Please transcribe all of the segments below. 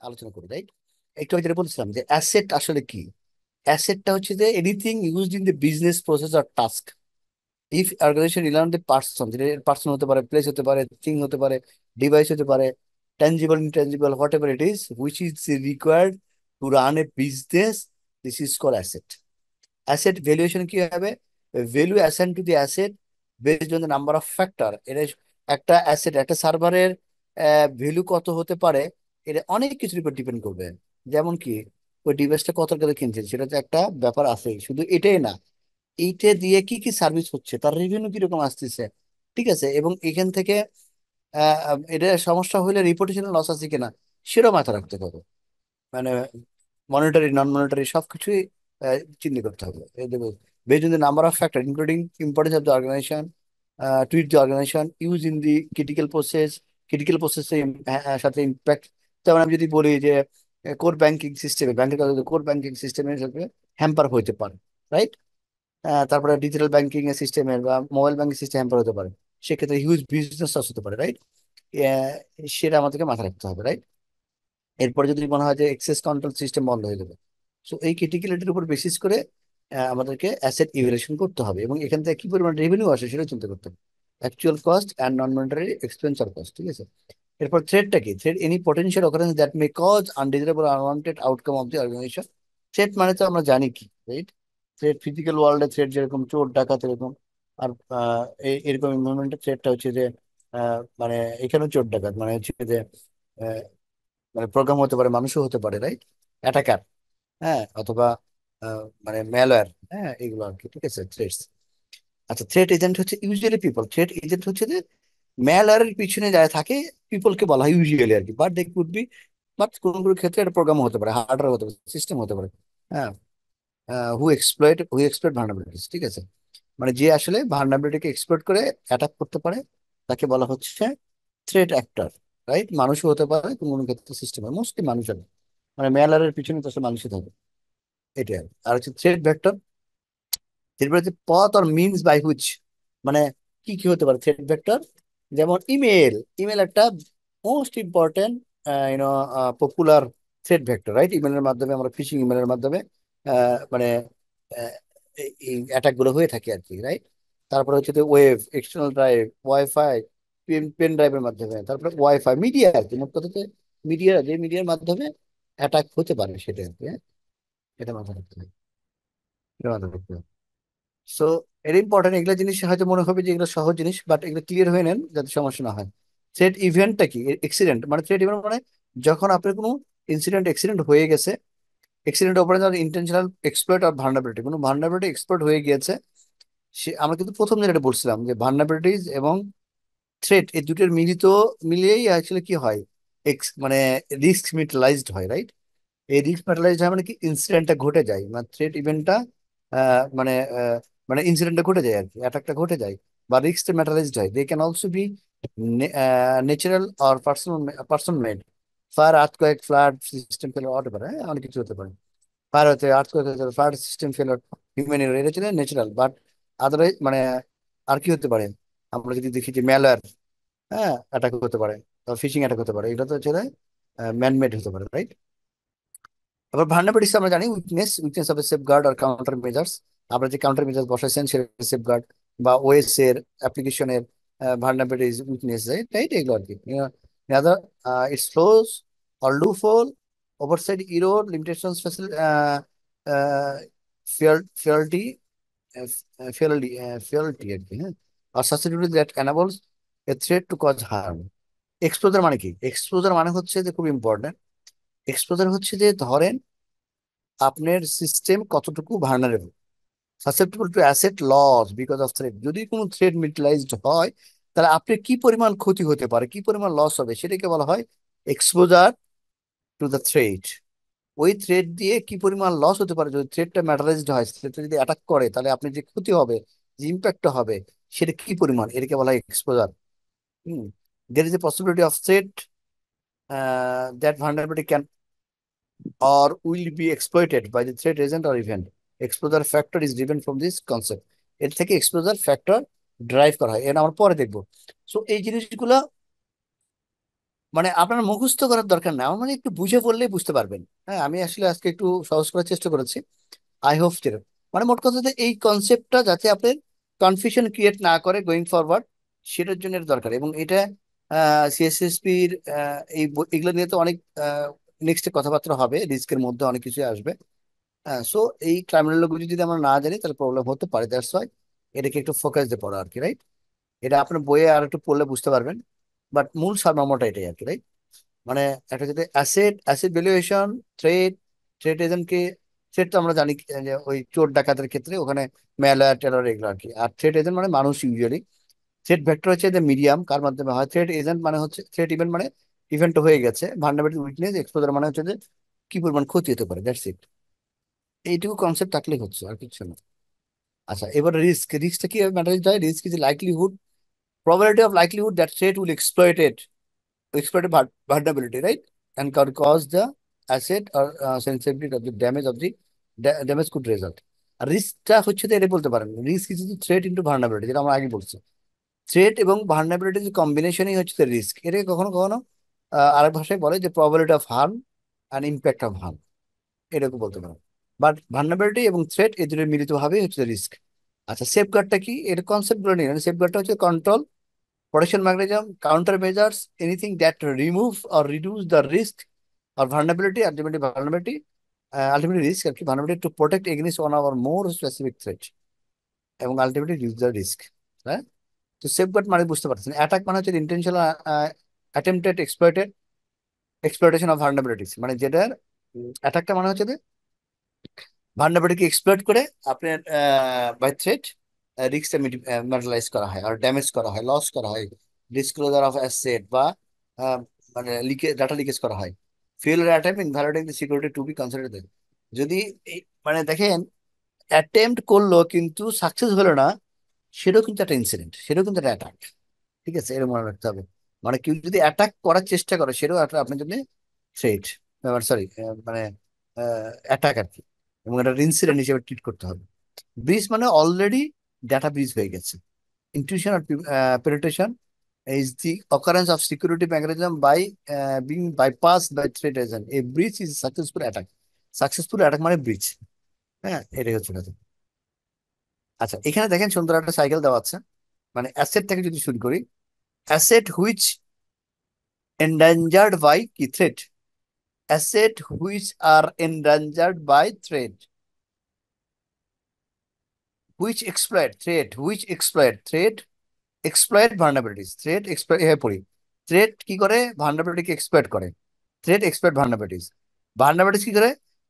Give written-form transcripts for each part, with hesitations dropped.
আলোচনা করি, রাইট? একটু আগে যেটা বলছিলাম যে অ্যাসেট আসলে কি। অ্যাসেটটা হচ্ছে যে anything used in the business process or task. If organization rely on the person, যেটা পার্সন হতে পারে, প্লেস হতে পারে, থিং হতে পারে, ডিভাইস হতে পারে, tangible intangible what ever it is, which is required to run A business, this is call asset. Asset valuation কি হবে? Value assign to the asset based on the number of factor. এটা একটা asset, একটা সার্ভারের value কত হতে পারে, এটা অনেক কিছুর উপর ডিপেন্ড করবে। যেমন কি, ওই ডিভাইসটা কত টাকা কিনছে সেটা তো একটা ব্যাপার আছে, শুধু এটাই না, এইটা দিয়ে কি কি সার্ভিস হচ্ছে, তার রেভিনিউ কিরকম আসতেছে, ঠিক আছে, এবং এখান থেকে এটা সমস্যা হলে রিপোর্টেশনের লস আছে কিনা সেটাও মাথা রাখতে হবে। মানে মনিটারি নন মনিটারি সবকিছুই চিন্তা করতে হবে। Based on the number of factor including importance of the organization, to it the organization use in the critical process, critical প্রসেসের সাথে ইম্প্যাক্ট। যেমন আমি যদি বলি যে কোর ব্যাংকিং সিস্টেমে, ব্যাংকের কথা, কোর ব্যাংকিং সিস্টেমের সাথে হ্যাম্পার হইতে পারে, রাইট? তারপরে ডিজিটাল ব্যাংকিং এর সিস্টেমের বা মোবাইল ব্যাংকিং সিস্টেম হ্যাম্পার হতে পারে, সেক্ষেত্রে হিউজ বিজনেস লস হতে পারে, রাইট? সেটা আমাদেরকে মাথায় রাখতে হবে, রাইট? এরপরে যদি মনে হয় যে এক্সেস কন্ট্রোল সিস্টেম বন্ধ হয়ে যাবে, সো এই ক্রিটিক্যালিটির উপর বেসিস করে আমাদেরকে অ্যাসেট ইভ্যালুয়েশন করতে হবে, এবং এখান থেকে কি পরিমাণ রেভিনিউ আসে সেটা চিন্তা করতে হবে। Actual cost and non monetary expense or cost, ঠিক আছে? এরপর থ্রেটটা কি? Threat any potential occurrence that may cause undesirable unwanted outcome of the organization. থ্রেট মানে তো আমরা জানি কি, রাইট? থ্রেট ফিজিক্যাল ওয়ার্ল্ডে থ্রেট যেরকম চোর ডাকাত এরকম, আর এরকম ইনভারনমেন্টের থ্রেটটা হচ্ছে যে মানে এখানেও চোর ডাকাত মানে হচ্ছে যে মানে প্রোগ্রাম হতে পারে, মানুষও হতে পারে, রাইট? অ্যাটাকার, হ্যাঁ, অথবা মানে ম্যালওয়্যার, হ্যাঁ, এগুলো আর কি, ঠিক আছে, থ্রেটস। আচ্ছা, থ্রেট এজেন্ট হচ্ছে ইউজুয়ালি পিপল। থ্রেট এজেন্ট হচ্ছে যে ম্যালওয়্যারের পিছনে যায় থাকে, পিপলকে বলা হয় ইউজুয়ালি আর কি, but they could be, but কোন কোন ক্ষেত্রে এটা প্রোগ্রাম হতে পারে, হার্ডওয়্যার হতে পারে, সিস্টেম হতে পারে, হ্যাঁ। হু এক্সপ্লয়েট ভালনারেবিলিটিস, ঠিক আছে? মানে যে আসলে ভালনারেবিলিটিকে এক্সপ্লয়েট করে অ্যাটাক করতে পারে, তাকে বলা হচ্ছে থ্রেট অ্যাক্টর, রাইট? মানুষও হতে পারে কোন কোন ক্ষেত্রে, সিস্টেমে মোস্টলি মানুষ হবে, মানে ম্যালওয়্যারের পিছনে তো আসলে মানুষই থাকে, এটাই আর আর হচ্ছে থ্রেট ভেক্টর। এরপরে হচ্ছে পথ অর মিনস বাই হুইচ, মানে কি কি হতে পারে থ্রেট ভেক্টর। যেমন ইমেল, ইমেল একটা most important you know popular threat vector, right? ইমেলের মাধ্যমে আমরা, ফিশিং ইমেলের মাধ্যমে মানে আহ, এই অ্যাটাক গুলো হয়ে থাকে আর কি, রাইট? তারপরে হচ্ছে web, external drive, wifi, pen ড্রাইভের মাধ্যমে, তারপরে ওয়াইফাই মিডিয়া আর কি, মোট কথা হচ্ছে মিডিয়া, যে মিডিয়ার মাধ্যমে অ্যাটাক হতে পারে সেটা আর কি, হ্যাঁ? এটা মাথায় রাখতে হবে, এটা মাথায় রাখতে হবে। সো এটা ইম্পর্টেন্ট, এগুলো জিনিস হয়তো মনে হবে যে এগুলো সহজ জিনিস, বাট এগুলো ক্লিয়ার হয়ে নেন যাতে সমস্যা না হয়। থ্রেট ইভেন্টটা কি? অ্যাক্সিডেন্ট, মানে থ্রেট ইভেন্ট মানে যখন আপনার কোনো ইনসিডেন্ট, অ্যাক্সিডেন্ট হয়ে গেছে, অ্যাক্সিডেন্ট ওপরে যার ইন্টেনশনাল এক্সপ্লয়েট আর ভালনারেবিলিটি, কোনো ভালনারেবিলিটি এক্সপ্লয়েট হয়ে গিয়েছে, সে আমরা কিন্তু প্রথম যেটা বলছিলাম যে ভালনারেবিলিটিস এবং থ্রেট এই দুটোর মিলিয়েই অ্যাকচুয়ালি কি হয়, মানে রিস্ক মিটালাইজড হয়, রাইট? এই রিস্ক ম্যাটারাইজ হয় মানে কি, ইনসিডেন্টটা ঘটে যায়, মানে থ্রেট ইভেন্টটা মানে মানে ইনসিডেন্টটা ঘটে যায় আর কি, অ্যাটাকটা ঘটে যায়, বা রিস্কটা ম্যাটারাইজড হয়। They can also be natural or person made. Fire, earthquake, flood, system failure হতে পারে, হ্যাঁ, অনেক কিছু হতে পারে। ফায়ার হতে, আর্থকোয়েক হতে, ফ্লাড, সিস্টেম ফেলার, হিউম্যান এরর, এটা হচ্ছে ন্যাচারাল, বাট আদারওয়াইজ মানে আর কি হতে পারে, আমরা যদি দেখি যে ম্যালওয়্যার, হ্যাঁ, অ্যাটাক হতে পারে, ফিশিং অ্যাটাক হতে পারে, এটা তো হচ্ছে ম্যানমেড হতে পারে, রাইট? আবার ভার্নাবিলিটিস আমরা জানি উইকনেস, উইকনেস অফ সেফগার্ড আর কাউন্টার মেজার্স। আমরা যে কাউন্টার মেজার্স বসাইছেন সেটা সেফগার্ড বা ওএস এর অ্যাপ্লিকেশনের ভার্নাবিলিটিস, উইকনেস, রাইট? এগুলো আর কি। Other it slows or loophole, oversight, error, limitations, frailty, frailty আর কি, হ্যাঁ, আর susceptibility that enables a threat to cause harm. Exposure মানে কি? এক্সপোজার মানে হচ্ছে যে খুব ইম্পর্টেন্ট। এক্সপোজার হচ্ছে যে ধরেন আপনার সিস্টেম কতটুকু vulnerable, susceptible to asset loss because of threat. যদি কোনো থ্রেড মিটিলাইজড হয়, তাহলে আপনার কি পরিমাণ ক্ষতি হতে পারে, কি পরিমাণ লস হবে, সেটাকে বলা হয় এক্সপোজার টু দ্য থ্রেড। ওই থ্রেড দিয়ে কি পরিমাণ লস হতে পারে, যদি থ্রেডটা ম্যাটারাইজড হয়, থ্রেডটা যদি অ্যাটাক করে, তাহলে আপনি যে ক্ষতি হবে, যে ইম্প্যাক্টটা হবে, সেটা কি পরিমাণ, এটাকে বলা হয় exposure. Hmm. There is a possibility of thread that vulnerability can or will be exploited by the threat agent or event. Exposure factor is driven from this concept. এর থেকে এক্সপোজার ফ্যাক্টর ড্রাইভ করা হয়, এটা আমরা পরে দেখবো। So এই জিনিসগুলা, মানে আপনার মুখস্থ করার দরকার না, আমার মানে একটু বুঝে পড়লেই বুঝতে পারবেন। হ্যাঁ, আমি আসলে আজকে একটু সহজ করার চেষ্টা করেছি। আই হোপ যেরকম, মানে মোট কথা যে এই কনসেপ্টটা যাতে আপনার কনফিউশন ক্রিয়েট না করে গোয়িং ফরওয়ার্ড, সেটার জন্য এটা দরকার। এবং এটা সিএসএসপির এগুলো নিয়ে তো অনেক নেক্সট কথাবার্তা হবে, রিস্কের মধ্যে অনেক কিছু আসবে। সো এই টার্মিনোলজি যদি আমরা না জানি তাহলে প্রবলেম হতে পারে, দ্যাটস ওয়াই এটাকে একটু ফোকাস দিয়ে পড়া আর কি, রাইট? এটা আপনার বইয়ে আর একটু পড়লে বুঝতে পারবেন, বাট মূল সারমর্মটা এটাই আর কি, right? মানে একটা যদি asset asset valuation, threat, threat এজেন্টকে, থ্রেড তো আমরা জানি যে ওই চোর ডাকাতের ক্ষেত্রে ওখানে ম্যালওয়্যার টেরর এগুলো আর কি। আর থ্রেড এজেন্ট মানে মানুষ ইউজুয়ালি। থ্রেড ভেক্টর হচ্ছে যে মিডিয়াম কার মাধ্যমে হয়। থ্রেড এজেন্ট মানে হচ্ছে, থ্রেড ইভেন্ট মানে ইভেন্ট হয়ে গেছে, ভালনারেবিলিটি উইকনেস এক্সপোজার মানে হচ্ছে যে কি পরিমাণ ক্ষতি হতে পারে, দ্যাটস ইট। এইটুকু কনসেপ্ট থাকলে হচ্ছে, আর কিছু না। আচ্ছা, এবার রিস্ক, রিস্কটা কি ম্যাটার হয়? Risk is likelihood, probability of likelihood that threat will exploit a vulnerability, right? And can cause the asset or sensitivity of the damage of the damage could result. আর রিস্কটা হচ্ছে তো এটা বলতে পারেন, risk is threat into vulnerability, যেটা আমরা আগে বলছি। Threat এবং ভার্নাবিলিটি যে কম্বিনেশনই হচ্ছে রিস্ক। এটাকে কখনো কখনো আরেক ভাষায় বলে যে probability of harm and impact of harm, এরকম বলতে পারেন। বাট ভার্নাবিলিটি এবং থ্রেট এই দুটোর মিলিতভাবেই হচ্ছে রিস্ক। আচ্ছা, সেফগার্ডটা কি? এর কনসেপ্ট গুলো নিয়ে, সেফগার্ডটা হচ্ছে control, protection mechanism, countermeasures, anything that remove or reduce the risk or vulnerability, ultimately risk আর কি, vulnerability to protect against one or more specific threat এবং ultimately reduce the risk, হ্যাঁ? তো সেফগার্ড মানে বুঝতে পারছেন, অ্যাটাক মানে হচ্ছে intentional attempted exploitation of vulnerabilities, মানে যেটার অ্যাটাকটা মানে হচ্ছে ভালনারেবিলিটিকে এক্সপ্লয়েট করে আপনার বাই থ্রেট রিস্কটা ম্যাটেরিয়ালাইজ করা হয় আর ড্যামেজ করা হয়, লস করা হয়, ডিসক্লোজার অফ অ্যাসেট বা আহ, মানে ডাটা লিকেজ করা হয়। Failure attempt in validating the security to be considered. যদি মানে দেখেন, অ্যাটেম্প্ট করলো কিন্তু সাকসেস হলো না, সেটাও কিন্তু একটা ইনসিডেন্ট, সেটাও কিন্তু একটা অ্যাটাক। ঠিক আছে, এরকম মনে রাখতে হবে। মানে কেউ যদি অ্যাটাক করার চেষ্টা করে, সেটাও একটা আপনার জন্য থ্রেট, সরি, মানে অ্যাটাক আর কি। এবং এটা ইনসিডেন্ট হিসেবে ট্রিট করতে হবে। ব্রিজ মানে অলরেডি ডাটা ব্রিজ হয়ে গেছে। ইনটিউশন আর penetration is the occurrence of security mechanism by being bypassed by threat agent. A breach is successful attack. Successful attack মানে ব্রিচ। হ্যাঁ, এটাই হচ্ছে কথা। আচ্ছা, এখানে দেখেন সুন্দর একটা সাইকেল দেওয়া আছে। মানে অ্যাসেট থেকে যদি শুরু করি, অ্যাসেট হুইচ endangered by কি threat, asset which are endangered by threat, which exploit threat, which exploit threat, exploit vulnerabilities, threat exploit, এভাবে পড়ি। থ্রেট কি করে? ভার্নাবিলিটিকে এক্সপ্লয়েট করে। Threat exploit vulnerabilities. ভার্নাবিলিটিস কি করে?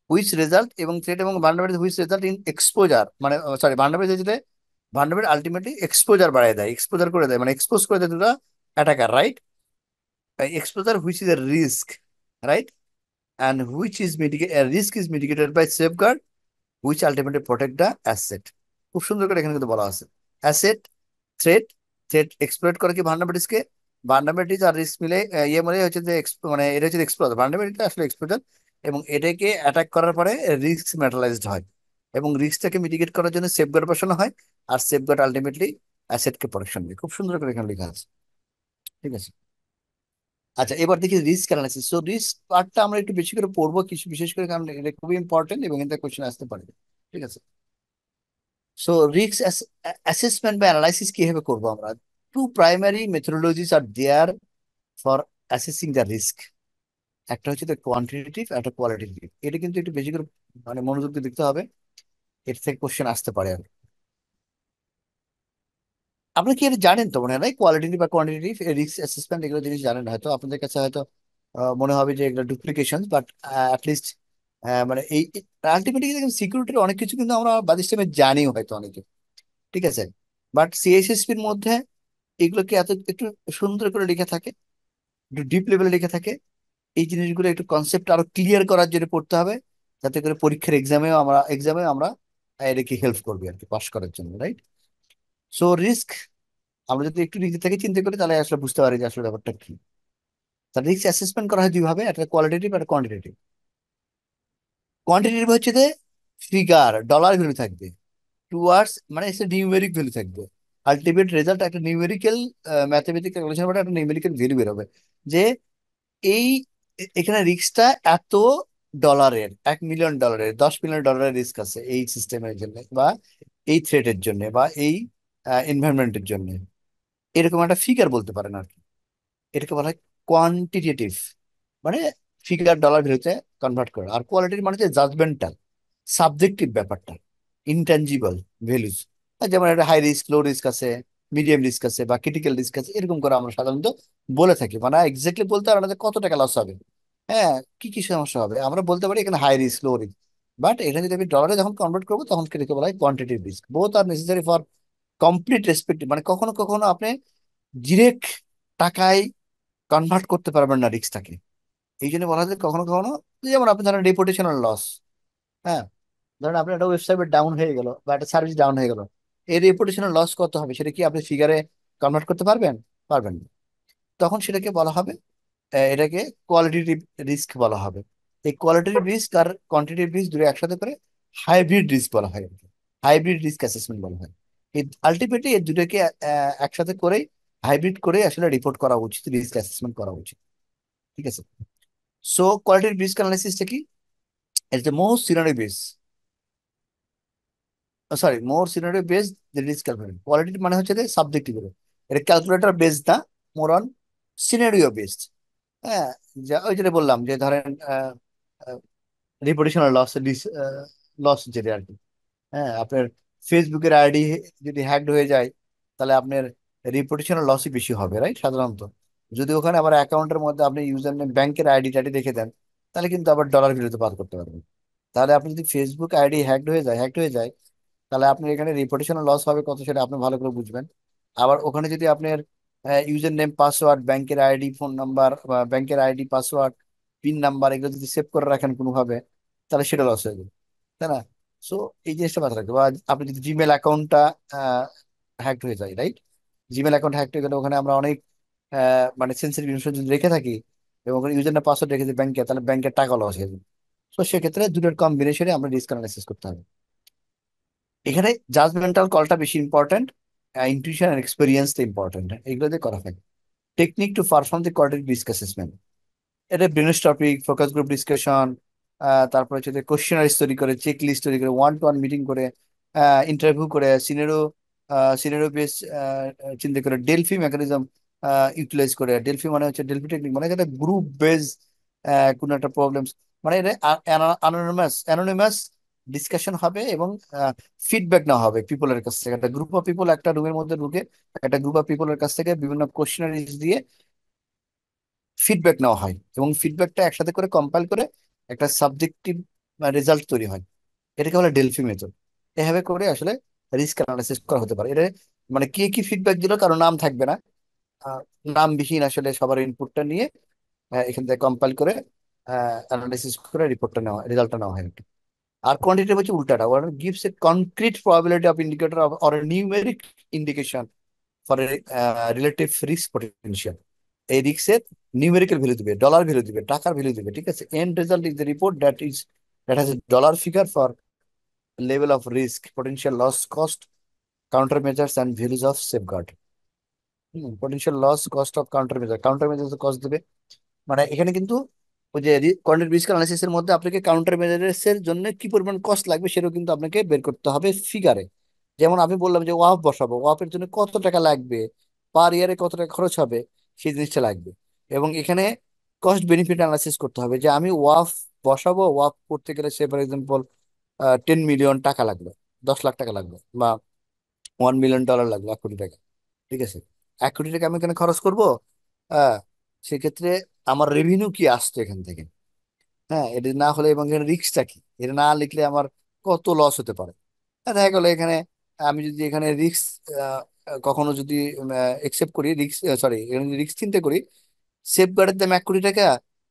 হুইচ রেজাল্ট, এবং থ্রেট এবং vulnerability which result in exposure, মানে সরি, ভার্নাবিলিটি যেটা, ভার্নাবিলিটি আলটিমেটলি এক্সপোজার বাড়ায় দেয়, এক্সপোজার করে দেয়, মানে এক্সপোজ করে দেয় দুটো attacker, right? Exposure which is a risk, right? And which is risk is mitigated by safeguard which ultimately protect the asset. খুব সুন্দর করে এখানে কিন্তু বলা আছে। অ্যাসেট, থ্রেট, থ্রেট এক্সপ্লয়েট করে কি ভার্নাবিলিটিসকে, ভার্নাবিলিটিস আর রিস্ক মিলে ইয়ে মানে হচ্ছে যে মানে এটা হচ্ছে এক্সপ্লোর, ভার্নাবিলিটি আসলে এক্সপ্লোজার। এবং এটাকে অ্যাটাক করার পরে রিস্ক ম্যাটেরিয়ালাইজড হয়, এবং রিস্কটাকে মিটিগেট করার জন্য সেফগার্ড বসানো হয়। আর সেফগার্ড আলটিমেটলি অ্যাসেটকে প্রোটেকশন দেয়। খুব সুন্দর করে এখানে লেখা আছে। ঠিক আছে। আচ্ছা, এবার দেখি রিস্ক অ্যানালাইসিস। সো রিস্ক পার্টটা আমরা একটু বেশি করে পড়বো কিছু, বিশেষ করে কারণ এটা খুবই ইম্পর্টেন্ট এবং এটা কোশ্চেন আসতে পারে। ঠিক আছে। সো রিস্ক অ্যাসেসমেন্ট বা অ্যানালাইসিস কিভাবে করবো আমরা? Two primary methodologies are there for assessing the risk. একটা হচ্ছে কোয়ান্টিটেটিভ, একটা কোয়ালিটেটিভ। এটা কিন্তু একটু বেশি করে মানে মনোযোগ দিয়ে দেখতে হবে, এর থেকে কোশ্চেন আসতে পারে আর। আপনি কি এটা জানেন তো মনে হয়, কোয়ালিটেটিভ বা কোয়ান্টিটেটিভ রিস্ক অ্যাসেসমেন্ট, এগুলো জিনিস জানেন হয়তো, আপনাদের কাছে হয়তো মনে হবে যে এগুলো ডুপ্লিকেশন, বাট অ্যাটলিস্ট মানে এই আলটিমেটলি সিকিউরিটির অনেক কিছু কিন্তু আমরা বাদ সিস্টেমে জানি হয়তো অনেকে। ঠিক আছে। বাট সিএসএসপির মধ্যে এগুলোকে এত একটু সুন্দর করে লিখে থাকে, একটু ডিপ লেভেলে লিখে থাকে। এই জিনিসগুলো একটু কনসেপ্ট আরো ক্লিয়ার করার জন্য পড়তে হবে, যাতে করে পরীক্ষার এক্সামেও আমরা এটাকে হেল্প করবে আর কি, পাস করার জন্য, রাইট? সো রিস্ক আমরা যদি একটু নিজে থেকে চিন্তা করি, তাহলে আসলে বুঝতে পারি যে আসলে ব্যাপারটা কি। তার রিস্ক অ্যাসেসমেন্ট করা হয় দুইভাবে, একটা কোয়ালিটেটিভ আর কোয়ান্টিটেটিভ। কোয়ান্টিটেটিভ হচ্ছে যে ফিগার, ডলার ভ্যালু থাকবে, টুয়ার্ডস মানে একটা নিউমেরিক ভ্যালু থাকবে। আলটিমেট রেজাল্ট একটা নিউমেরিক্যাল, ম্যাথমেটিক্যাল ক্যালকুলেশন, একটা নিউমেরিক্যাল ভ্যালু বেরোবে, যে এই এখানে রিস্কটা এত ডলারের, $1 মিলিয়ন, $10 মিলিয়ন রিস্ক আছে এই সিস্টেমের জন্য, বা এই থ্রেটের জন্য, বা এই এনভায়রনমেন্টের জন্য। এরকম একটা ফিগার বলতে পারেন আর কি। এটাকে বলা হয় কোয়ান্টিটেটিভ, মানে ফিগার ডলার ভ্যালুতে কনভার্ট করা। আর কোয়ালিটির মানে হচ্ছে জাজমেন্টাল, সাবজেক্টিভ ব্যাপারটা, ইনট্যাঞ্জিবল ভ্যালুজ। যেমন একটা হাই রিস্ক, লো রিস্ক আছে, মিডিয়াম রিস্ক আছে, বা ক্রিটিক্যাল রিস্ক আছে, এরকম করে আমরা সাধারণত বলে থাকি। মানে এক্স্যাক্টলি বলতে পারবো না যে কত টাকা লস হবে, হ্যাঁ, কি কি সমস্যা হবে। আমরা বলতে পারি এখানে high risk, low risk. But এটা যদি আমি ডলারে যখন কনভার্ট করবো, তখন এটাকে বলা হয় quantitative risk. Both R necessary for complete respective. মানে কখনো কখনো আপনি ডিরেক্ট টাকায় কনভার্ট করতে পারবেন না রিস্কটাকে। এই জন্য বলা হয় যে কখনো কখনো, যেমন আপনি ধরেন রেপুটেশনাল লস, হ্যাঁ, ধরেন আপনার একটা ওয়েবসাইট ডাউন হয়ে গেল, বা একটা সার্ভিস ডাউন হয়ে গেল, এই রেপুটেশনাল লস কত হবে সেটা কি আপনি ফিগারে কনভার্ট করতে পারবেন? পারবেন না। তখন সেটাকে বলা হবে, এটাকে কোয়ালিটিভ রিস্ক বলা হবে। এই কোয়ালিটিভ রিস্ক আর কোয়ান্টিটিভ রিস্ক দুটো একসাথে করে হাইব্রিড রিস্ক বলা হয় আর কি। হাইব্রিড রিস্ক অ্যাসেসমেন্ট বলা হয়। এই আলটিমেটলি এই দুটোকে একসাথে করেই, হাইব্রিড করে আসলে রিপোর্ট করা উচিত, রিস্ক অ্যাসেসমেন্ট করা উচিত। ঠিক আছে। সো কোয়ালিটিভ রিস্ক অ্যানালাইসিসটা কি? এটা most scenario base, sorry, more scenario based risk calculator. Quality মানে হচ্ছে যে সাবজেক্টিভ, এটা ক্যালকুলেটর বেসড না, মোর অন সিনারিও বেসড। হ্যাঁ, যা ওই যেটা বললাম যে ধরেন রিপুটেশনাল লস, লস যেটা আর কি। হ্যাঁ, আপনার ফেসবুকের আইডি যদি হ্যাকড হয়ে যায়, তাহলে আপনার রিপুটেশনাল লসই বেশি হবে, রাইট, সাধারণত। যদি ওখানে আবার অ্যাকাউন্টের মধ্যে আপনি ইউজার নেম, ব্যাংকের আইডি টাইডি রেখে দেন, তাহলে কিন্তু আবার ডলার ভ্যালুতে পার করতে পারবেন। তাহলে আপনি যদি ফেসবুক আইডি হ্যাকড হয়ে যায়, তাহলে আপনার এখানে রিপুটেশনাল লস হবে কত সেটা আপনি ভালো করে বুঝবেন। আবার ওখানে যদি আপনার ইউজার নেম, পাসওয়ার্ড, ব্যাংকের আইডি, ফোন নাম্বার, বা ব্যাংকের আইডি, পাসওয়ার্ড, পিন নাম্বার, এগুলো যদি সেভ করে রাখেন কোনোভাবে, তাহলে সেটা লস হয়ে যাবে, তাই না? সো এই জিনিসটা মাথায় রাখবে। বা আপনি যদি জিমেল অ্যাকাউন্টটা হ্যাকড হয়ে যায়, রাইট, জিমেল অ্যাকাউন্ট হ্যাকড হয়ে গেলে ওখানে আমরা অনেক মানে সেন্সিটিভ ইনফরমেশন যদি রেখে থাকি, এবং ওখানে ইউজার না পাসওয়ার্ড রেখেছি ব্যাংকে, তাহলে ব্যাংকের টাকা লস হয়ে যাবে। তো সেক্ষেত্রে দুটোর কম্বিনেশনে আমরা রিস্ক অ্যানালাইসিস করতে হবে। এখানে জাজমেন্টাল কলটা বেশি ইম্পর্টেন্ট, ইনটিউশন আর এক্সপিরিয়েন্সটা ইম্পর্টেন্ট, এগুলো দিয়ে করা হয়। Technique to perform the quadratic risk assessment, এটা brains topic, focus group discussion, তারপর হচ্ছে কোশ্চেনারিজ তৈরি করে, চেক লিস্ট তৈরি করে, ওয়ান টু ওয়ান মিটিং করে, ইন্টারভিউ করে, সিনেরো বেস চিন্তা করে, ডেলফি মেকানিজম ইউটিলাইজ করে। ডেলফি মানে হচ্ছে, ডেলফি টেকনিক মানে একটা গ্রুপ বেস কোনো একটা প্রবলেম, মানে এটা অ্যানোনিমাস ডিসকাশন হবে, এবং ফিডব্যাক নেওয়া হবে পিপলের কাছ থেকে। একটা গ্রুপ অফ পিপল একটা রুমের মধ্যে ঢুকে, একটা গ্রুপ অফ পিপলের কাছ থেকে বিভিন্ন কোশ্চেনারিজ দিয়ে ফিডব্যাক নেওয়া হয়, এবং ফিডব্যাকটা একসাথে করে কম্পাইল করে একটা সাবজেক্টিভ রেজাল্ট তৈরি হয়। এটাকে বলে ডেলফি মেথড। এভাবে করে আসলে রিস্ক অ্যানালাইসিস করা হতে পারে। এটা মানে কে কি ফিডব্যাক দিল, কারো নাম থাকবে না, আহ, নামবিহীন আসলে সবার ইনপুটটা নিয়ে এখান থেকে কম্পাইল করে অ্যানালাইসিস করে রিপোর্টটা নেওয়া, রেজাল্টটা নেওয়া হয়। আর কোয়ান্টিটেটিভ হচ্ছে উল্টাটা, ওরা gives a concrete probability of indicator or numeric indication for relative risk potential. এই রিস্কের নিউমেরিক্যাল ভ্যালু দিবে, ডলার ভ্যালু দিবে, টাকার ভ্যালু দিবে। ঠিক আছে, end result is the report that has a dollar figure for level of risk, potential loss, cost, counter measures and values of safeguard. Potential loss, cost of counter measure cost দেবে। মানে এখানে কিন্তু ওই যে quantitative risk analysis এর মধ্যে আপনাকে counter মেজারেস এর জন্য কি পরিমাণ কস্ট লাগবে সেটাও কিন্তু আপনাকে বের করতে হবে ফিগারে। যেমন আমি বললাম যে ওয়াফ বসাবো, ওয়াফের জন্য কত টাকা লাগবে, পার ইয়ারে কত টাকা খরচ হবে, সেই জিনিসটা লাগবে। এবং এখানে কস্ট বেনিফিট অ্যানালাইসিস করতে হবে, যে আমি ওয়াফ বসাবো, ওয়াফ করতে গেলে সে ফর এক্সাম্পল 10 মিলিয়ন টাকা লাগবে, 10 লাখ টাকা লাগবে, বা $1 মিলিয়ন লাগবে, 1 কোটি টাকা। ঠিক আছে, 1 কোটি টাকা আমি এখানে খরচ করবো। হ্যাঁ, সেক্ষেত্রে আমার রেভিনিউ কি আসছে এখান থেকে? হ্যাঁ, এটা না হলে, এবং এখানে রিস্কটা কি, এটা না লিখলে আমার কত লস হতে পারে। দেখা গেলো এখানে আমি যদি এখানে রিস্ক কখনো যদি একসেপ্ট করি, রিস্ক, সরি, এখানে যদি রিস্ক চিন্তা করি, সেফগার্ডের দাম 1 কোটি টাকা,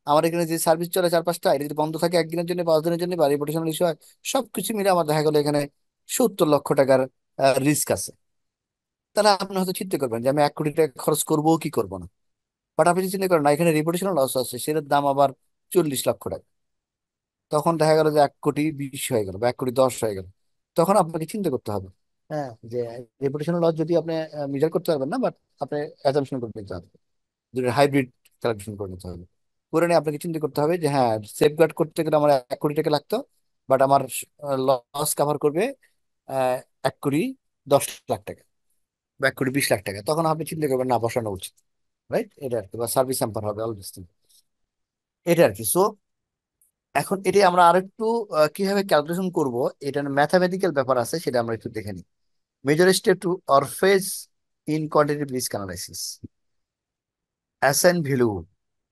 আমার এখানে যে সার্ভিস চলে 4-5টা, এটা যদি বন্ধ থাকে একদিনের জন্য, 5 দিনের জন্য, বা রিপোর্টেশনাল ইস্যু হয়, সবকিছু মিলে আমার দেখা গেলো এখানে 70 লক্ষ টাকার রিস্ক আছে। তাহলে আপনি হয়তো চিন্তা করবেন যে আমি 1 কোটি টাকা খরচ করবো কি করবো না। বাট আপনি যদি চিন্তা করেন না, এখানে রিপোর্টেশনাল লস আছে, সেটার দাম আবার 40 লক্ষ টাকা, তখন দেখা গেল যে 1 কোটি 20 হয়ে গেল, বা 1 কোটি 10 হয়ে গেল। তখন আপনাকে চিন্তা করতে হবে, হ্যাঁ, যে রেপুটেশনাল লস যদি আপনি মেজার করতে পারবেন না, বাট আপনি অ্যাজাম্পশন করে নিতে হবে, দুটো হাইব্রিড ক্যালকুলেশন করে নিতে হবে। করে নিয়ে আপনাকে চিন্তা করতে হবে যে হ্যাঁ, সেফগার্ড করতে গেলে আমার 1 কোটি টাকা লাগতো, বাট আমার লস কাভার করবে 1 কোটি 10 লাখ টাকা বা 1 কোটি 20 লাখ টাকা। তখন আপনি চিন্তা করবেন না বসানো উচিত, রাইট? এটা আর কি, বা সার্ভিস হ্যাম্পার হবে অল দিস থিং, এটা আর কি। সো এখন এটা আমরা আরেকটু কিভাবে ক্যালকুলেশন করব, এটা ম্যাথামেটিক্যাল ব্যাপার আছে, সেটা আমরা একটু দেখে নিই। মেজর স্টেপ টু অরফেজ in quantitative risk analysis. Assign value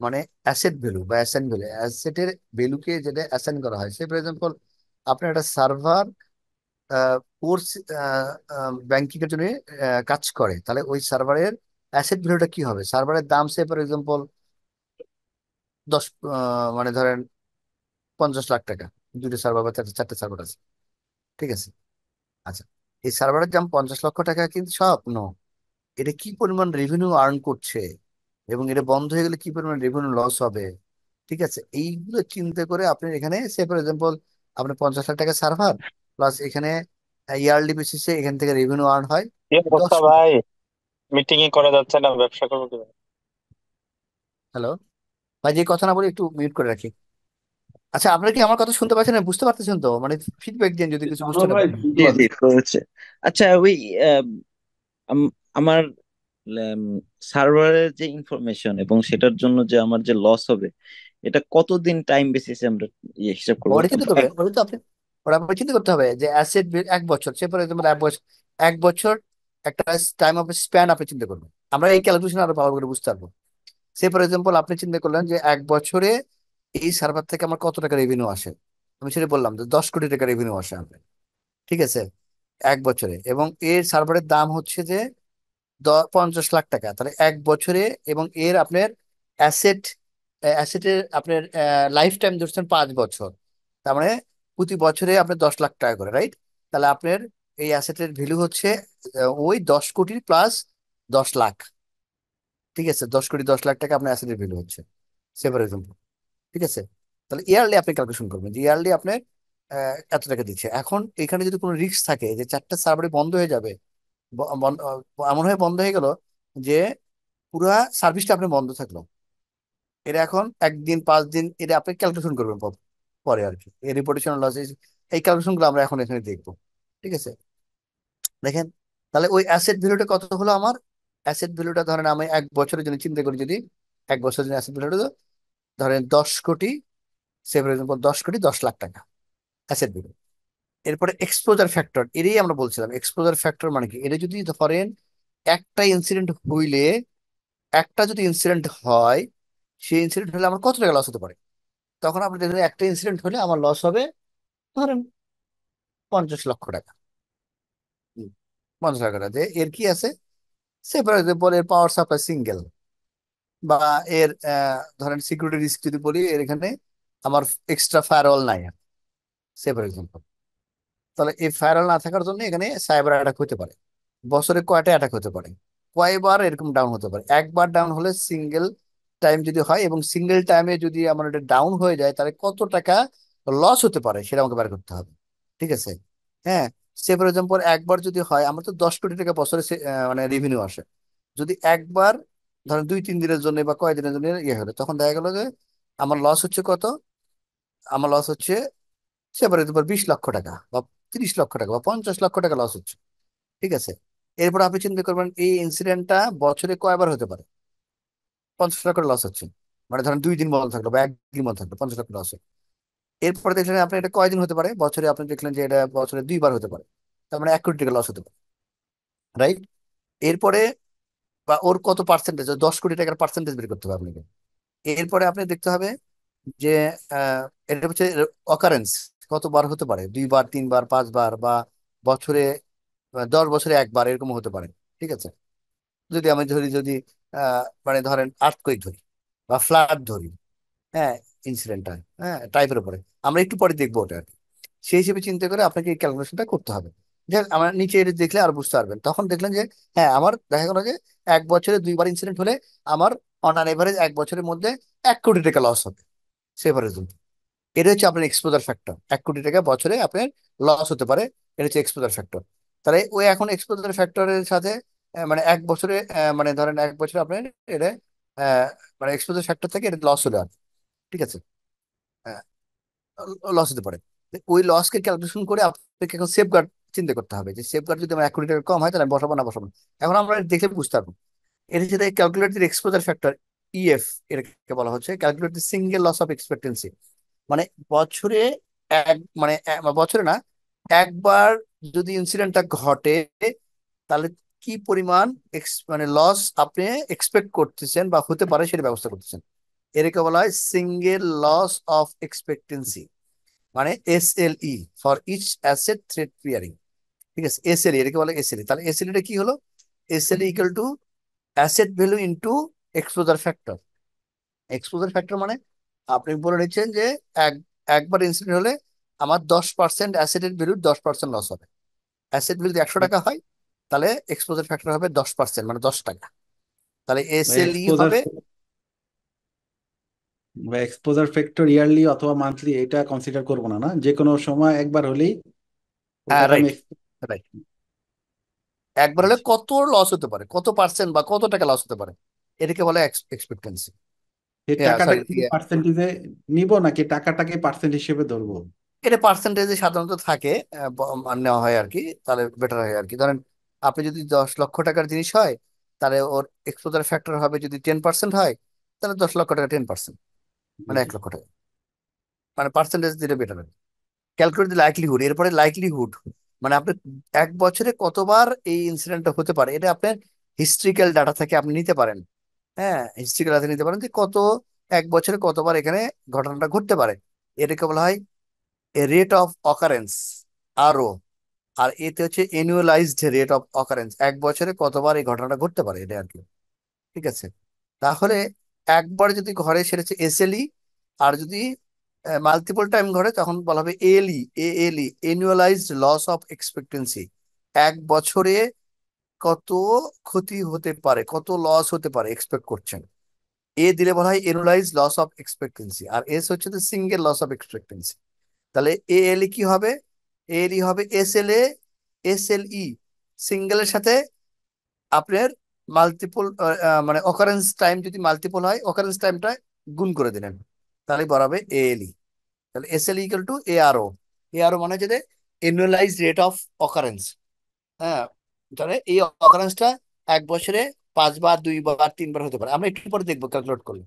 মানে অ্যাসেট ভ্যালু বা অ্যাসাইন ভ্যালু, অ্যাসেটের ভ্যালুকে যেটা অ্যাসাইন করা হয়। সে ফর এক্সাম্পল আপনার একটা সার্ভার কোর্স ব্যাংকিং এর জন্য কাজ করে, তাহলে ওই সার্ভারের অ্যাসেট ভ্যালুটা কি হবে? সার্ভারের দাম সে ফর এক্সাম্পল 10 মানে ধরেন 50 লাখ টাকা। দুটো সার্ভার বা চারটে চারটে সার্ভার আছে, ঠিক আছে? আচ্ছা, এই সার্ভারের দাম 50 লক্ষ টাকা, কিন্তু সব নো, এটা কি পরিমাণ রেভিনিউ আর্ন করছে এবং এটা বন্ধ হয়ে গেলে কি পরিমাণ রেভিনিউ লস হবে, ঠিক আছে? এইগুলো চিন্তা করে আপনি এখানে সে ফর এক্সাম্পল আপনি 50 লাখ টাকা সার্ভার প্লাস এখানে ইয়ারলি বেসিসে এখান থেকে রেভিনিউ আর্ন হয় কি অবস্থা 10 কোটি। ভাই? মিটিং ই করা যাচ্ছে না, ব্যবসা করবো কিভাবে? হ্যালো ভাই, যে কথা না বলে একটু মিউট করে রাখি। আচ্ছা, আপনারা কি আমার কথা শুনতে পাচ্ছেন না? বুঝতে পারতেছেন তো? মানে ফিডব্যাক দিন যদি কিছু বুঝতে আমার না ভাই পারেন। শুনতে জি জি পাচ্ছি। তো হচ্ছে। আচ্ছা ওই আমার সার্ভারের যে ইনফরমেশন এবং সেটার জন্য যে আমার যে লস হবে, এটা কতদিন টাইম বেসিসে আমরা হিসাব করবো? ওটা চিন্তা করবে, ওটা তো আপনি, ওটা আপনাকে চিন্তা করতে হবে যে অ্যাসেট 1 বছর, সে পরে তোমার 1 বছর, 1 বছর একটা টাইম অফ স্প্যান আপনি চিন্তা করবেন। আমরা এই ক্যালকুলেশন আরো ভালো করে বুঝতে পারবো। সে ফর এক্সাম্পল আপনি চিন্তা করলেন যে 1 বছরে এই সার্ভার থেকে আমার কত টাকা রেভিনিউ আসে। আমি সেটা বললাম যে 10 কোটি টাকা রেভিনিউ আসে আমার, ঠিক আছে, 1 বছরে। এবং এর সার্ভারের দাম হচ্ছে যে 50 লাখ টাকা, তাহলে 1 বছরে। এবং এর আপনার অ্যাসেট, অ্যাসেটের আপনার লাইফ টাইম ধরছেন 5 বছর, তার মানে প্রতি বছরে আপনার 10 লাখ টাকা করে, রাইট? তাহলে আপনার এই অ্যাসেটের ভ্যালু হচ্ছে ওই 10 কোটি প্লাস 10 লাখ, ঠিক আছে? 10 কোটি 10 লাখ টাকা আপনার অ্যাসেটের ভ্যালু হচ্ছে, সে ফর এক্সাম্পল, ঠিক আছে? তাহলে ইয়ারলি আপনি ক্যালকুলেশন করবেন যে ইয়ারলি আপনার এত টাকা দিচ্ছে। এখন এখানে যদি কোনো রিস্ক থাকে যে চারটা সার্ভারে বন্ধ হয়ে যাবে, এমন হয়ে বন্ধ হয়ে গেল যে পুরা সার্ভিসটা আপনার বন্ধ থাকলো, এটা এখন 1 দিন 5 দিন এটা আপনি ক্যালকুলেশন করবেন পরে আর কি, এই রিপোর্টেশন লসেস, এই ক্যালকুলেশন গুলো আমরা এখন এখানে দেখবো, ঠিক আছে? দেখেন, তাহলে ওই অ্যাসেট ভ্যালুটা কত হলো আমার? অ্যাসেট ভ্যালুটা ধরেন আমি 1 বছরের জন্য চিন্তা করি, যদি 1 বছরের জন্য অ্যাসেট ভ্যালুটা ধরেন 10 কোটি, সে ফর এক্সাম্পল 10 কোটি 10 লাখ টাকা অ্যাসেট ভ্যালু। এরপরে এক্সপোজার ফ্যাক্টর, এটাই আমরা বলছিলাম। এক্সপোজার ফ্যাক্টর মানে কি? এটা যদি ধরেন একটা ইনসিডেন্ট হইলে, একটা যদি ইনসিডেন্ট হয়, সেই ইনসিডেন্ট হলে আমার কত টাকা লস হতে পারে। তখন আপনি দেখবেন একটা ইনসিডেন্ট হলে আমার লস হবে ধরেন 50 লক্ষ টাকা। হুম, 50 লাখ টাকা যে এর কি আছে, সেপারেট বলে পাওয়ার সাপ্লাই সিঙ্গেল, বা এর ধরেন সিকিউরিটি রিস্ক যদি বলি, এর এখানে আমার এক্সট্রা ফায়ারওয়াল নাই, সেপারেট এক্সাম্পল। তাহলে এই ফায়ারওয়াল না থাকার জন্য এখানে সাইবার অ্যাটাক হতে পারে। বছরে কয়টা অ্যাটাক হতে পারে, কয়বার এরকম ডাউন হতে পারে? একবার ডাউন হলে সিঙ্গেল টাইম যদি হয়, এবং সিঙ্গেল টাইমে যদি আমার এটা ডাউন হয়ে যায়, তাহলে কত টাকা লস হতে পারে সেটা আমাকে বের করতে হবে, ঠিক আছে? হ্যাঁ, সে ফর এক্সাম্পল একবার যদি হয়, আমার তো 10 কোটি টাকা বছরে মানে রেভিনিউ আসে। যদি একবার ধরেন 2-3 দিনের জন্য বা কয়েকদিনের জন্য ইয়ে হলো, তখন দেখা গেলো যে আমার লস হচ্ছে কত? আমার লস হচ্ছে সেবারে তোমার 20 লক্ষ টাকা বা 30 লক্ষ টাকা বা 50 লক্ষ টাকা লস হচ্ছে, ঠিক আছে? এরপর আপনি চিন্তা করবেন এই ইনসিডেন্টটা বছরে কয়বার হতে পারে। 50 লাখ করে লস হচ্ছে, মানে ধরেন 2 দিন বন্ধ থাকলো বা 1 দিন বন্ধ থাকলো, 50 লাখ লস। এরপরে দেখলেন আপনি এটা কয়দিন হতে পারে বছরে, আপনি দেখলেন যে এটা বছরে 2 বার হতে পারে, তার মানে 1 কোটি টাকা লস হতে পারে, রাইট? এরপরে বা ওর কত পার্সেন্টেজ, 10 কোটি টাকার পার্সেন্টেজ বের করতে হবে আপনাকে। এরপরে আপনি দেখতে হবে যে এটা হচ্ছে অকারেন্স, কতবার হতে পারে, 2 বার 3 বার 5 বার, বা বছরে 10 বছরে একবার এরকম হতে পারে, ঠিক আছে? যদি আমি ধরি, যদি মানে ধরেন আর্থকুয়েক ধরি বা ফ্লাড ধরি, হ্যাঁ, ইনসিডেন্টটা, হ্যাঁ, টাইপের উপরে আমরা একটু পরে দেখবো ওটা আর কি। সেই হিসেবে চিন্তা করে আপনাকে এই ক্যালকুলেশনটা করতে হবে। যে আমার নিচে এটা দেখলে আর বুঝতে পারবেন, তখন দেখলেন যে হ্যাঁ, আমার দেখা গেলো যে 1 বছরে 2 বার ইনসিডেন্ট হলে আমার অন অ্যান এভারেজ 1 বছরের মধ্যে 1 কোটি টাকা লস হবে, সেভারেজ। এটা হচ্ছে আপনার এক্সপোজার ফ্যাক্টর, 1 কোটি টাকা বছরে আপনার লস হতে পারে, এটা হচ্ছে এক্সপোজার ফ্যাক্টর। তাহলে ওই এখন এক্সপোজার ফ্যাক্টরের সাথে মানে 1 বছরে মানে ধরেন 1 বছরে আপনার এটা আহ, মানে এক্সপোজার ফ্যাক্টর থেকে এটা লস হলো আর কি। ঠিক আছে, লস হতে পারে। তো ওই লসকে ক্যালকুলেশন করে আপনাকে এখন সেফগার্ড চিন্তা করতে হবে, যে সেফগার্ড যদি আমার 1 কোটি টাকা কম হয় তাহলে আমি বসাবো না বসাবো না। এখন আমরা দেখে বুঝতে পারবো এর সাথে calculate the exposure factor, EF এটাকে বলা হচ্ছে, calculate the single loss of expectancy. মানে বছরে বছরে না, একবার যদি ইনসিডেন্টটা ঘটে তাহলে কি পরিমাণ মানে লস আপনি এক্সপেক্ট করতেছেন বা হতে পারে সেটা ব্যবস্থা করতেছেন। এটাকে বলা হয় সিঙ্গেল লস অফ এক্সপেক্টেন্সি, মানে SLE, for each asset threat pairing. ঠিক আছে, এসএলই এটাকে বলে এসএলই। তাহলে এসএলই টা কি হলো? SLE equal to asset value into exposure factor. Exposure factor মানে আপনি বলে নিচ্ছেন যে এক একবার ইনসিডেন্ট হলে আমার 10% অ্যাসেটের ভ্যালু 10% লস হবে। অ্যাসেট ভ্যালু যদি 100 টাকা হয় তাহলে এক্সপোজার ফ্যাক্টর হবে 10%, মানে 10 টাকা। তাহলে এসএলই এক্সপোজার হবে। বা এক্সপোজার ফ্যাক্টর ইয়ারলি অথবা মান্থলি এটা কনসিডার করবো না, না যে কোনো সময় একবার হলেই হ্যাঁ, ওটাকে আমি রাইট, রাইট। একবার হলে আচ্ছা, কত লস হতে পারে, কত পার্সেন্ট বা কত টাকা লস হতে পারে, এটাকে বলে এক্সপেক্টেন্সি। এই সরি, টাকাটাকে কি পার্সেন্টেজে নিব নাকি টাকাটাকে পার্সেন্ট হিসেবে ধরবো? এটা পার্সেন্টেজে সাধারণত থাকে, নেওয়া হয় আর কি, তাহলে বেটার হয় আর কি। ধরেন আপনি যদি 10 লক্ষ টাকার জিনিস হয়, তাহলে ওর এক্সপোজার ফ্যাক্টর হবে যদি 10% হয়, তাহলে 10 লক্ষ টাকা 10%, মানে 1 লক্ষ টাকা। মানে পার্সেন্টেজ দিলে বেটার হবে। ক্যালকুলেট দি লাইকলিহুড, এরপরে লাইকলিহুড মানে আপনি এক বছরে কতবার এই ইনসিডেন্টটা হতে পারে, এটা আপনার হিস্ট্রিক্যাল ডাটা থেকে আপনি নিতে পারেন। হ্যাঁ, হিস্ট্রিক্যাল ডাটা নিতে পারেন যে কত এক বছরে কতবার এখানে ঘটনাটা ঘটতে পারে। এটাকে বলা হয় রেট অফ অকারেন্স, আরও। আর এতে হচ্ছে অ্যানুয়ালাইজড রেট অফ অকারেন্স, এক বছরে কতবার এই ঘটনাটা ঘটতে পারে এটা আর কি। ঠিক আছে, তাহলে একবার যদি ঘরে সেটা হচ্ছে এসএলই, আর যদি মাল্টিপল টাইম ঘটে তখন বলা হবে এএলই। এএলই অ্যানুয়ালাইজড লস অফ এক্সপেক্টেন্সি, এক বছরে কত ক্ষতি হতে পারে, কত লস হতে পারে এক্সপেক্ট করছেন। এ দিলে বলা হয় অ্যানুয়ালাইজ লস অফ এক্সপেক্টেন্সি, আর এস হচ্ছে সিঙ্গেল লস অফ এক্সপেক্টেন্সি। তাহলে এএলই কি হবে? এএলই হবে এসএলএ, এসএলই সিঙ্গেলের সাথে আপনার মাল্টিপল, মানে অকারেন্স টাইম যদি মাল্টিপল হয় অকারেন্স টাইমটা গুণ করে দিলেন, তাহলে বরাবে এএলই। তাহলে SLE equal two ARO. ARO মানে হচ্ছে অ্যানুয়ালাইজ রেট অফ অকারেন্স। হ্যাঁ, তাহলে এই অকারেন্সটা এক বছরে 5 বার, 2 বার, 3 বার হতে পারে, আমরা একটু পরে দেখবো ক্যালকুলেট করলে।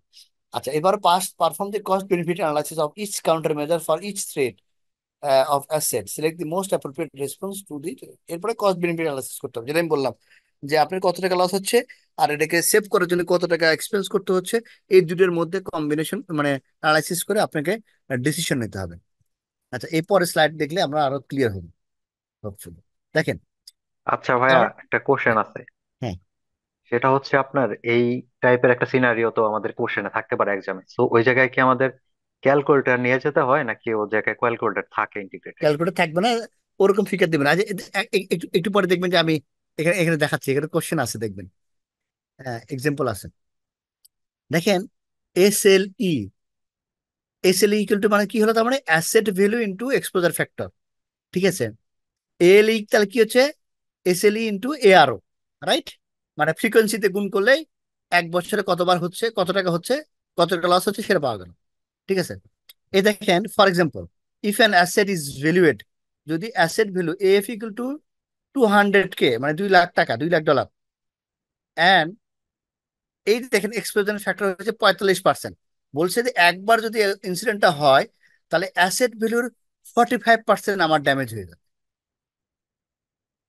আচ্ছা, এবার past perform the cost benefit analysis of each counter measure for each threat of asset, select the most appropriate response to the. এরপরে কস্ট বেনিফিট অ্যানালাইসিস করতে হবে, যেটা আমি বললাম যে আপনার কত টাকা লস হচ্ছে আর এটাকে সেভ করার জন্য কত টাকা এক্সপেন্স করতে হচ্ছে, এই দুটোর মধ্যে কম্বিনেশন মানে অ্যানালাইসিস করে আপনাকে ডিসিশন নিতে হবে। আচ্ছা, এরপরে স্লাইড দেখলে আমরা আরো ক্লিয়ার হবো সবচেয়ে। দেখেন, আচ্ছা ভাইয়া, আমার, একটা কোশ্চেন হ্যাঁ, আছে। হ্যাঁ, সেটা হচ্ছে আপনার এই টাইপের একটা সিনারিও তো আমাদের কোশ্চেনে থাকতে পারে এক্সামে, তো ওই জায়গায় কি আমাদের ক্যালকুলেটর নিয়ে যেতে হয় নাকি ও জায়গায় ক্যালকুলেটর থাকে ইন্টিগ্রেটেড? ক্যালকুলেটর থাকবে না, ওরকম ফিগার দিবেন। আজ একটু একটু পরে দেখবেন যে আমি এখানে এখানে দেখাচ্ছি, এখানে কোশ্চেন আছে দেখবেন, হ্যাঁ, এক্সাম্পল আছে। দেখেন, S L E, S L equal to মানে কি হলো, তার মানে asset value into exposure factor. ঠিক আছে, এল ই তাহলে কি হচ্ছে, এস এল ই ইন্টু এআরও, রাইট? মানে ফ্রিকোয়েন্সিতে গুণ করলেই এক বছরে কতবার হচ্ছে, কত টাকা হচ্ছে, কত টাকা লস হচ্ছে সেটা পাওয়া গেল। ঠিক আছে, এই দেখেন for example, if an asset is valued, যদি asset value F equal to 200K, মানে 2 লাখ টাকা, $2 লাখ, অ্যান্ড এই যে দেখেন এক্সপোজার ফ্যাক্টর হচ্ছে 45%। বলছে যে একবার যদি ইনসিডেন্টটা হয় তাহলে অ্যাসেট ভ্যালুর 45% আমার ড্যামেজ হয়ে যাবে।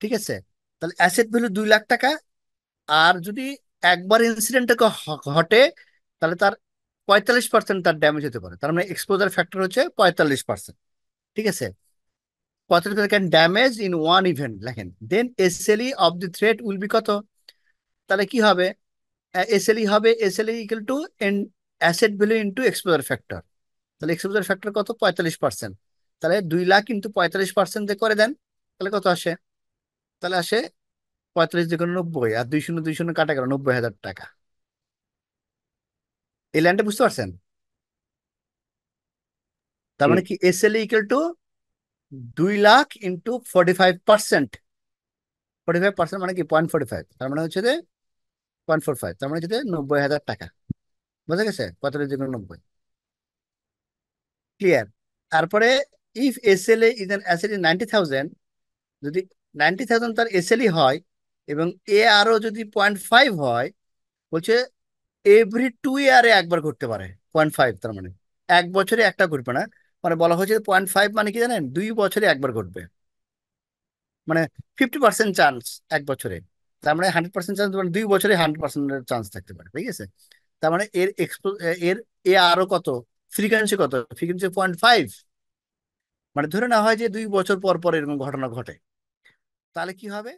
ঠিক আছে, তাহলে অ্যাসেট ভ্যালু 2 লাখ টাকা, আর যদি একবার ইনসিডেন্টটা ঘটে তাহলে তার 45% তার ড্যামেজ হতে পারে, তার মানে এক্সপোজার ফ্যাক্টর হচ্ছে 45%। ঠিক আছে, 45% can damage in one event লেখেন, then SLE of the threat will be কত? তাহলে কি হবে? এসএলই হবে SLE equal to asset value into exposure factor. তাহলে এক্সপোজার ফ্যাক্টর কত? 45%। তাহলে 2 লাখ কিন্তু 45% দিয়ে করে দেন, তাহলে কত আসে? তাহলে আসে 45 দিয়ে করে 90, আর 2 শূন্য 2 শূন্য কাটা গেল, 90,000 টাকা। এই লাইনটা বুঝতে পারছেন? তার জি। মানে কি SLE equal two 2 lakh into 45%। 45% মানে কি 0.45, তার মানে হচ্ছে যে 0.45, তার মানে হচ্ছে যে 90,000 টাকা। বুঝা গেছে? 45 দিয়ে করে 90। ক্লিয়ার। তারপরে if SLA is an asset in 90,000, যদি 90,000 তার এসএলই হয় এবং এ আরও যদি 0.5 হয়, বলছে এভরি 2 ইয়ারে একবার ঘটতে পারে। 0.5 তার মানে 1 বছরে একটা ঘটবে না। মানে বলা হয়েছে 0.5 মানে কি জানেন, 2 বছরে একবার ঘটবে, মানে 50% চান্স 1 বছরে। তার মানে 100% চান্স, মানে 2 বছরে 100% চান্স থাকতে পারে, ঠিক আছে। তার মানে এর এর এ আরো কত, ফ্রিকোয়েন্সি কত, ফ্রিকোয়েন্সি 0.5। মানে ধরে নেওয়া হয় যে 2 বছর পর পর এরকম ঘটনা ঘটে, তাহলে কি হবে?